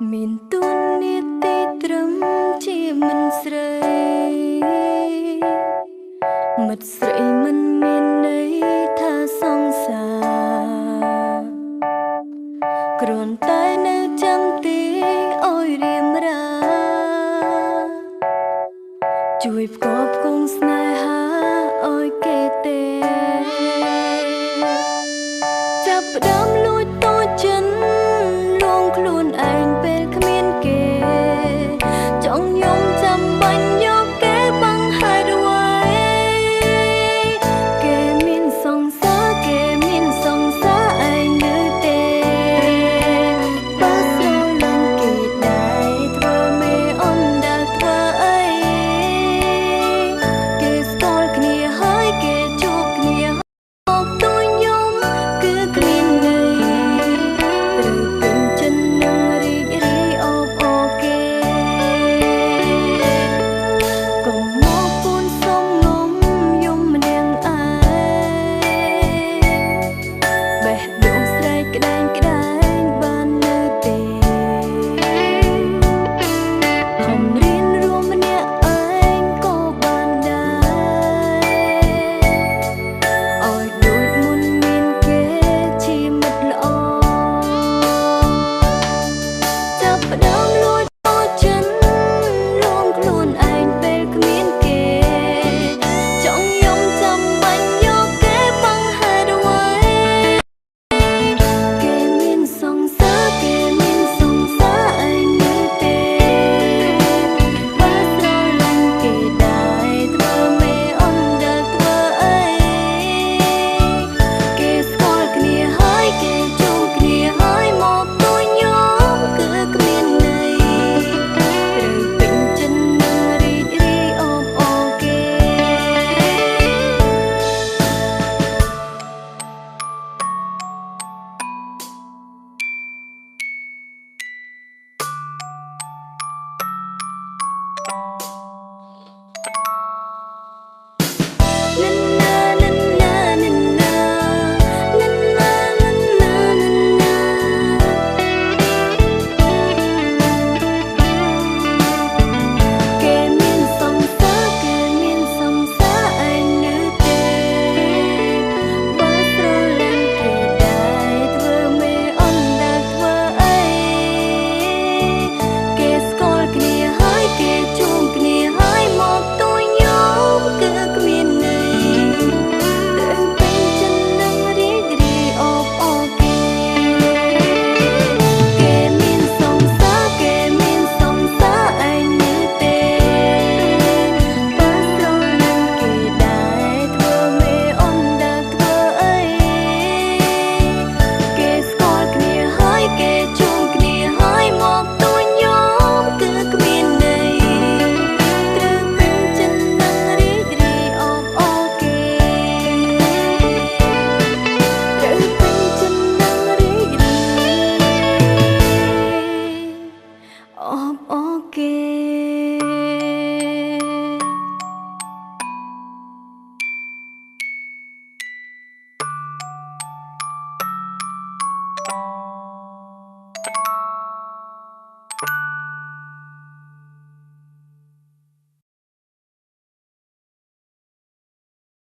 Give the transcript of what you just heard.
មានទួនាទីត្រឹមជាមិនស្រីមិត្តស្រីមិនមានន័យថាសង្សារគ្រាន់តែនៅចាំទីអើយរៀមរាជួយផ្គប់គង់ស្នេហាអើយគេទេចាប់ផ្ដើមលួចតូចចិនលួងខ្លួនឯងពេលគ្មានគេចង់យំចាំបាញ់យកគេបង្ហាយអ្វីគេមានសង្សារគេមានសង្សារឯងនៅទេបើស្រឡាញ់គេដែរធ្វើមេអូនដែលធ្វើអីគេស្គាល់គ្នាហើយគេជួបគ្នាមកទួយយំគឺគ្មានន័យត្រូវពេញចិត្តនឹងរីករាយអូបអូគេកុំមកពួនសុំងំយំម្នាក់ឯងបេះដូងស្រែកក្តែងក្តែងបាននៅទេខំរៀនរួមម្នាក់ឯងក៏បានដែរឲ្យដូចមុនមានគេជាមិត្តល្អចាប់ផ្ដើមលួចតូចចិនលួងខ្លួនឯងពេលគ្មានគេចង់យំចាំបាញ់យកគេបង្ហាយអ្វីគេមានសង្សារគេមានសង្សារឯងនៅទេបើស្រឡាញ់គេដែរធ្វើមេអូនដែលធ្វើអីគេស្គាល់គ្នាហើយគេជួបគ្នាហើយមកទួយយំគឺគ្មានន័យត្រូវពេញចិត្តនឹងរីករាយអូបអូគេនិនណានិនណានិនណានិនណានិនណានិនណាគេមានសង្សារគេមានសង្សារឯងនៅទេបើស្រឡាញ់គេដែរធ្វើមេអូនដែលធ្វើអីគេស្គាល់គ្នាហើយគេជួបគ្នាហើយមកទួយយំគឺគ្មានន័យត្រូវពេញចិត្តនឹងរីករាយអូបអូគេគេមានសង្សារគេមានសង្សារឯងនៅទេបើស្រឡាញ់គេដែរធ្វើមេអូនដែលធ្វើអីគេស្គាល់គ្នាហើយគេជួបគ្នាហើយមកទួយយំគឺគ្មានន័យត្រូវពេញចិត្តនឹងរីករាយអូបអូគេត្រូវពេញចិត្តនឹងរីករាយអូបអូគេ